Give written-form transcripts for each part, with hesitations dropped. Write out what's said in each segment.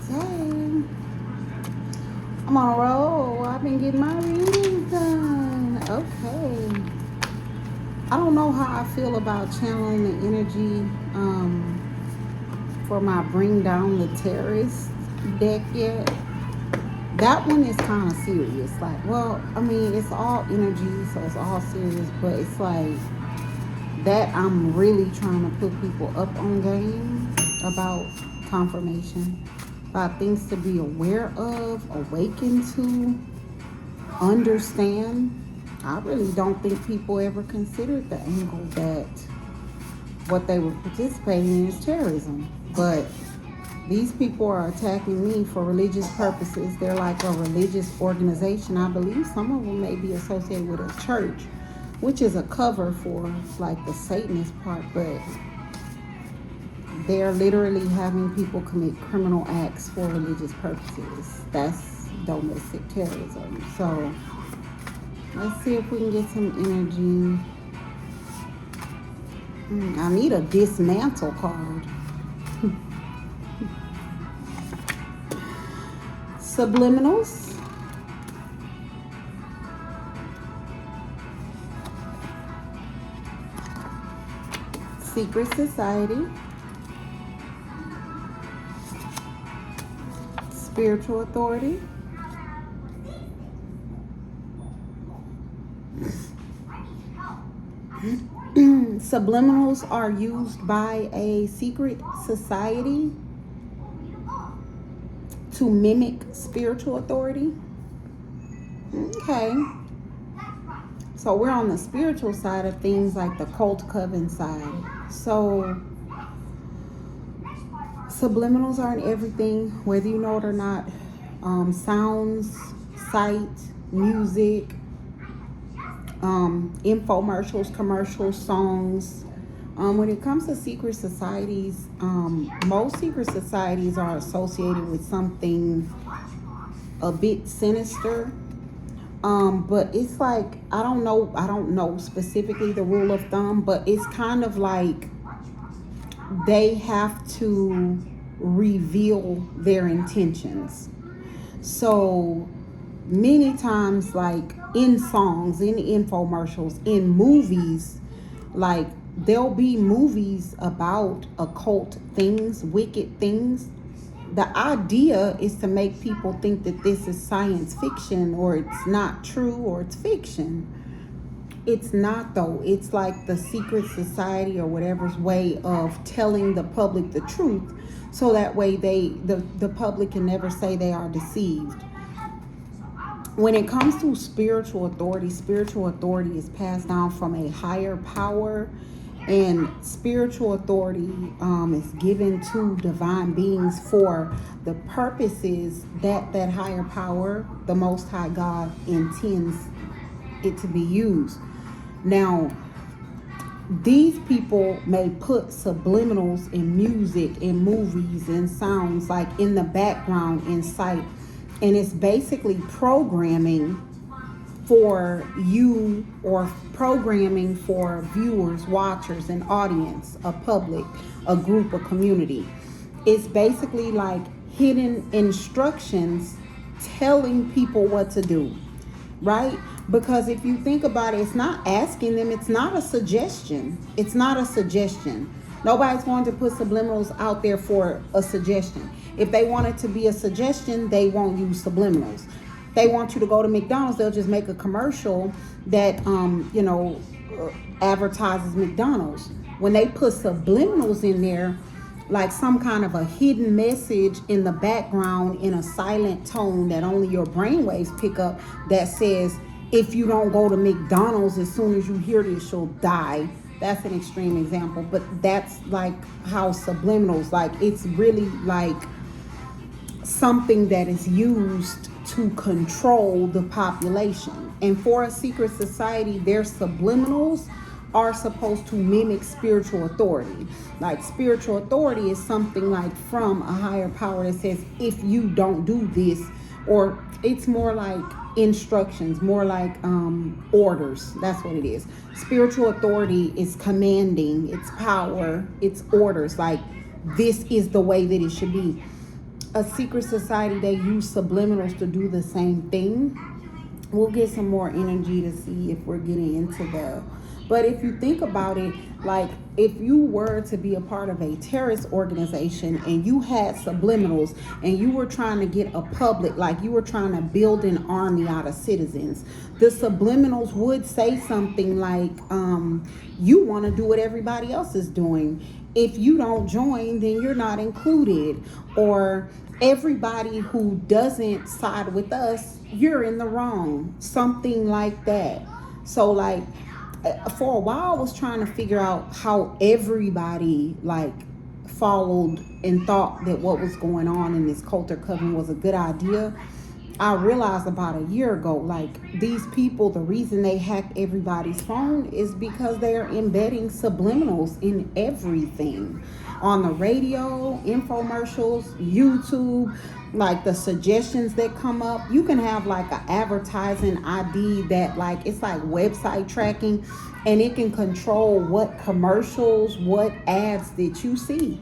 Okay. I'm on a roll. I've been getting my readings done. Okay. I don't know how I feel about channeling the energy for my Bring Down the Terrorist deck yet. That one is kind of serious. Like, well, I mean, it's all energy, so it's all serious, but it's like that I'm really trying to put people up on game about confirmation, about things to be aware of, awaken to, understand. I really don't think people ever considered the angle that what they were participating in is terrorism. But these people are attacking me for religious purposes. They're like a religious organization. I believe some of them may be associated with a church, which is a cover for like the Satanist part, but they're literally having people commit criminal acts for religious purposes. That's domestic terrorism. So let's see if we can get some energy. I need a dismantle card. Subliminals. Secret society. Spiritual authority. Subliminals are used by a secret society to mimic spiritual authority. Okay. So we're on the spiritual side of things, like the cult coven side. So subliminals are in everything, whether you know it or not. Sounds, sight, music, infomercials, commercials, songs. When it comes to secret societies, most secret societies are associated with something a bit sinister. But it's like, I don't know specifically the rule of thumb, but it's kind of like they have to reveal their intentions. So many times, like in songs, in infomercials, in movies, like there'll be movies about occult things, wicked things. The idea is to make people think that this is science fiction, or it's not true, or it's fiction. It's not, though. It's like the secret society or whatever's way of telling the public the truth, so that way the public can never say they are deceived. When it comes to spiritual authority is passed down from a higher power, and spiritual authority is given to divine beings for the purposes that that higher power, the Most High God, intends it to be used. Now, these people may put subliminals in music, in movies, in sounds, like in the background, in sight, and it's basically programming for you, or programming for viewers, watchers, an audience, a public, a group, a community. It's basically like hidden instructions telling people what to do, right? Because if you think about it, it's not asking them, it's not a suggestion. It's not a suggestion. Nobody's going to put subliminals out there for a suggestion. If they want it to be a suggestion, they won't use subliminals. They want you to go to McDonald's, they'll just make a commercial that advertises McDonald's. When they put subliminals in there, like some kind of a hidden message in the background in a silent tone that only your brainwaves pick up, that says, if you don't go to McDonald's as soon as you hear this, you'll die. That's an extreme example, but that's like how subliminals, like it's really like something that is used to control the population. And for a secret society, their subliminals are supposed to mimic spiritual authority. Like spiritual authority is something like from a higher power that says, if you don't do this, or it's more like instructions, more like orders. That's what it is. Spiritual authority is commanding, it's power, it's orders, like this is the way that it should be. a secret society, they use subliminals to do the same thing. We'll get some more energy to see if we're getting into the, but if you think about it, like if you were to be a part of a terrorist organization and you had subliminals and you were trying to get a public, like you were trying to build an army out of citizens, the subliminals would say something like, you want to do what everybody else is doing. If you don't join, then you're not included. Or everybody who doesn't side with us, you're in the wrong. Something like that. So like for a while I was trying to figure out how everybody like followed and thought that what was going on in this cult or coven was a good idea. I realized about a year ago, like these people, the reason they hacked everybody's phone is because they are embedding subliminals in everything. On the radio, infomercials, YouTube, like the suggestions that come up. You can have like an advertising ID that like, it's like website tracking, and it can control what commercials, what ads that you see.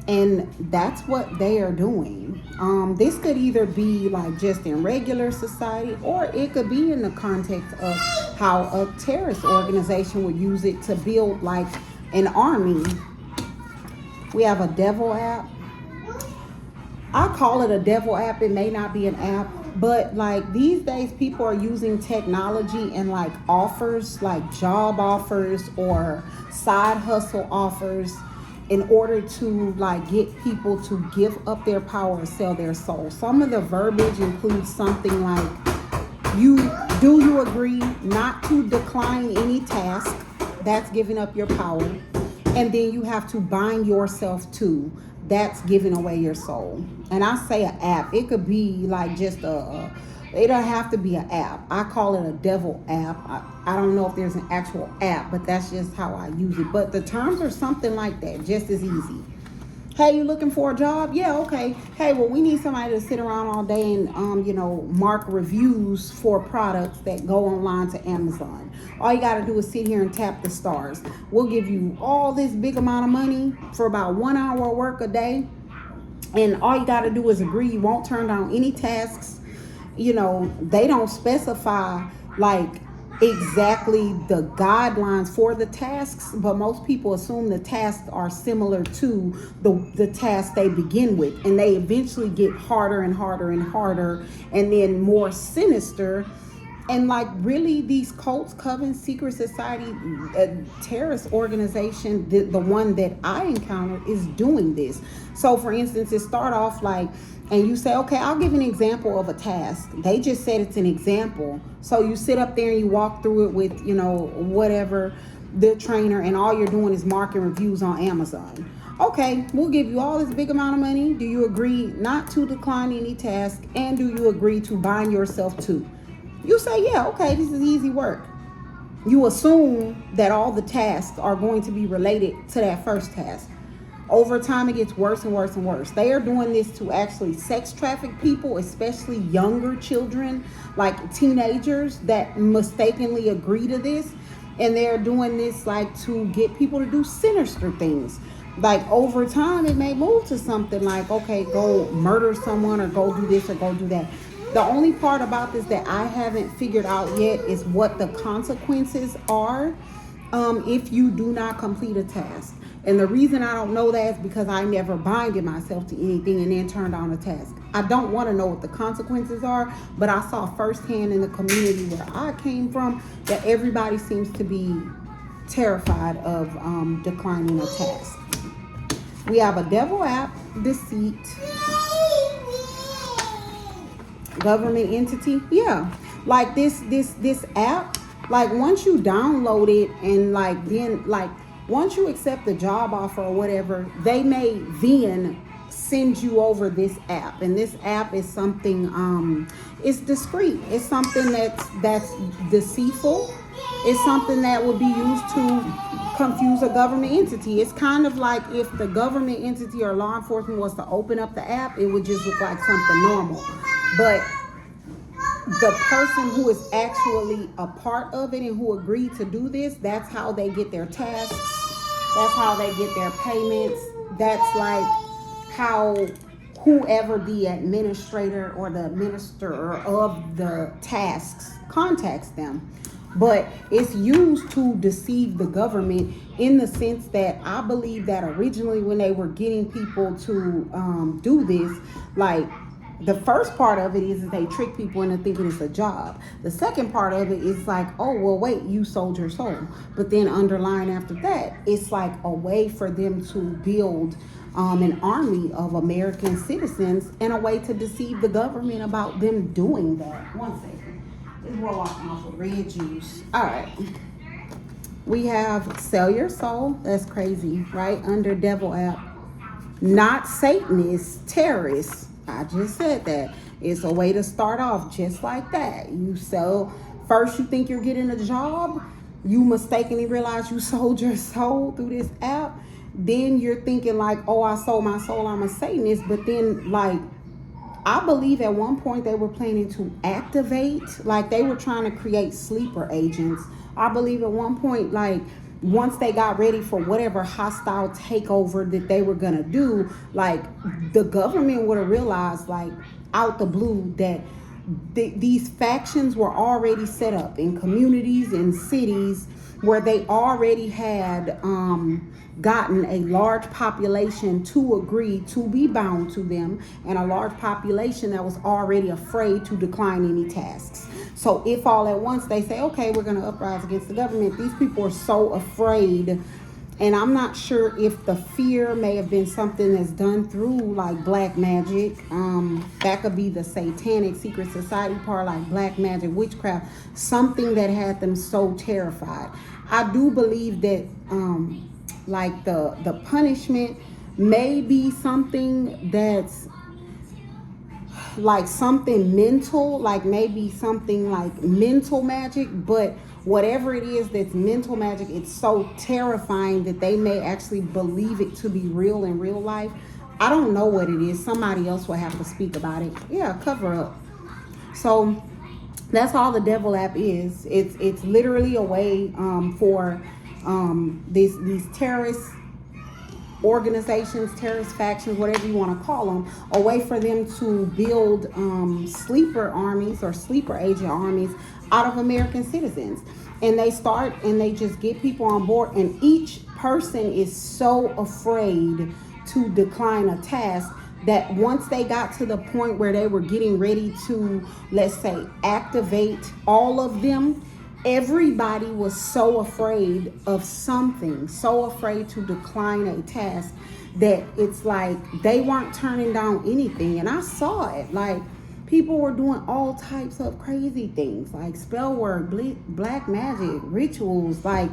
And that's what they are doing. This could either be like just in regular society, or it could be in the context of how a terrorist organization would use it to build like an army. We have a devil app. I call it a devil app. It may not be an app, but like these days people are using technology and like offers, like job offers or side hustle offers, in order to like get people to give up their power and sell their soul. Some of the verbiage includes something like, you agree not to decline any task? That's giving up your power. And then you have to bind yourself to, that's giving away your soul. And I say an app, it could be like just it don't have to be an app. I call it a devil app. I don't know if there's an actual app, but that's just how I use it. But the terms are something like that, just as easy. Hey, you looking for a job? Yeah, okay. Hey, well, we need somebody to sit around all day and, mark reviews for products that go online to Amazon. All you got to do is sit here and tap the stars. We'll give you all this big amount of money for about 1 hour of work a day. And all you got to do is agree. You won't turn down any tasks. They don't specify like exactly the guidelines for the tasks, but most people assume the tasks are similar to the task they begin with, and they eventually get harder and harder and harder, and then more sinister. And like really these cults, covens, secret society, terrorist organization, the one that I encountered is doing this. So for instance, it start off like, and you say, okay, I'll give an example of a task. They just said it's an example. So you sit up there and you walk through it with, whatever, the trainer, and all you're doing is marking reviews on Amazon. Okay, we'll give you all this big amount of money. Do you agree not to decline any task? And do you agree to bind yourself to? You say, yeah, okay, this is easy work. You assume that all the tasks are going to be related to that first task. Over time, it gets worse and worse and worse. They are doing this to actually sex traffic people, especially younger children, like teenagers that mistakenly agree to this. And they're doing this like to get people to do sinister things. Like over time, it may move to something like, okay, go murder someone or go do this or go do that. The only part about this that I haven't figured out yet is what the consequences are if you do not complete a task. And the reason I don't know that is because I never binded myself to anything and then turned on a task. I don't want to know what the consequences are, but I saw firsthand in the community where I came from that everybody seems to be terrified of declining a task. We have a devil app, deceit, government entity. Yeah, like this app, like once you download it and like then like once you accept the job offer or whatever, they may then send you over this app. And this app is something, it's discreet. It's something that's deceitful. It's something that would be used to confuse a government entity. It's kind of like if the government entity or law enforcement was to open up the app, it would just look like something normal. But the person who is actually a part of it and who agreed to do this, that's how they get their tasks. That's how they get their payments. That's like how whoever the administrator or the administrator of the tasks contacts them. But it's used to deceive the government in the sense that I believe that originally when they were getting people to do this, like the first part of it is they trick people into thinking it's a job. The second part of it is like, oh, well, wait, you sold your soul. But then underlying after that, it's like a way for them to build an army of American citizens and a way to deceive the government about them doing that. One second. This is roll off with red juice. All right. We have sell your soul. That's crazy, right? Under devil app. Not Satanists, terrorists. I just said that. It's a way to start off just like that. You sell, first you think you're getting a job. You mistakenly realize you sold your soul through this app. Then you're thinking like, oh, I sold my soul, I'm a Satanist. But then like, I believe at one point they were planning to activate, like they were trying to create sleeper agents. I believe at one point, like once they got ready for whatever hostile takeover that they were going to do, like the government would have realized like out the blue that these factions were already set up in communities and cities where they already had gotten a large population to agree to be bound to them, and a large population that was already afraid to decline any tasks. So if all at once they say, okay, we're going to uprise against the government, these people are so afraid. And I'm not sure if the fear may have been something that's done through like black magic. That could be the satanic secret society part, like black magic, witchcraft, something that had them so terrified. I do believe that like the punishment may be something that's like something mental, like maybe something like mental magic, but whatever it is that's mental magic, it's so terrifying that they may actually believe it to be real in real life. I don't know what it is. Somebody else will have to speak about it. Yeah, cover up. So that's all the devil app is. It's literally a way for these terrorist organizations, terrorist factions, whatever you want to call them, a way for them to build sleeper armies or sleeper agent armies out of American citizens. And they start and they just get people on board, and each person is so afraid to decline a task that once they got to the point where they were getting ready to, let's say, activate all of them, everybody was so afraid of something, so afraid to decline a task that it's like they weren't turning down anything. And I saw it, like people were doing all types of crazy things, like spell work, black magic, rituals, like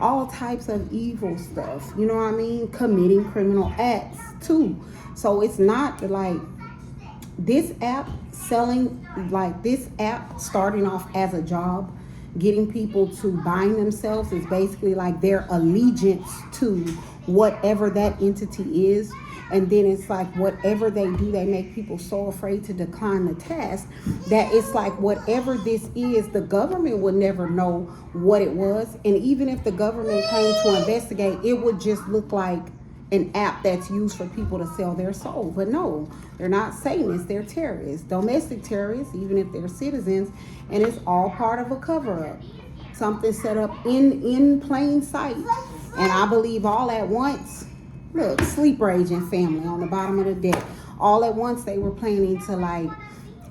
all types of evil stuff, you know what I mean? Committing criminal acts too. So it's not like this app selling, like this app starting off as a job, getting people to bind themselves is basically like their allegiance to whatever that entity is. And then it's like whatever they do, they make people so afraid to decline the task that it's like whatever this is, the government would never know what it was. And even if the government came to investigate, it would just look like an app that's used for people to sell their soul. But no, they're not Satanists, they're terrorists, domestic terrorists, even if they're citizens. And it's all part of a cover-up, something set up in plain sight. And I believe all at once, look, sleeper agent family on the bottom of the deck, all at once they were planning to like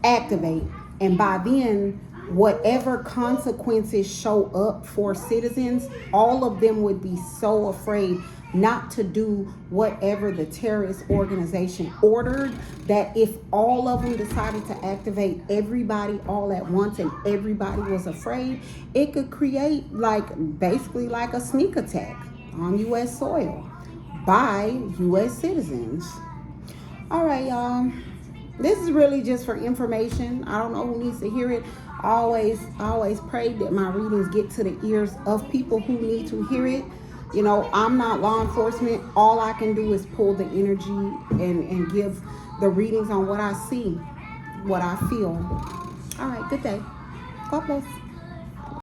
activate. And by then, whatever consequences show up for citizens, all of them would be so afraid not to do whatever the terrorist organization ordered, that if all of them decided to activate everybody all at once and everybody was afraid, it could create like basically like a sneak attack on U.S. soil by U.S. citizens. All right, y'all. This is really just for information. I don't know who needs to hear it. I always pray that my readings get to the ears of people who need to hear it. You know, I'm not law enforcement. All I can do is pull the energy and give the readings on what I see, what I feel. All right, good day. God bless.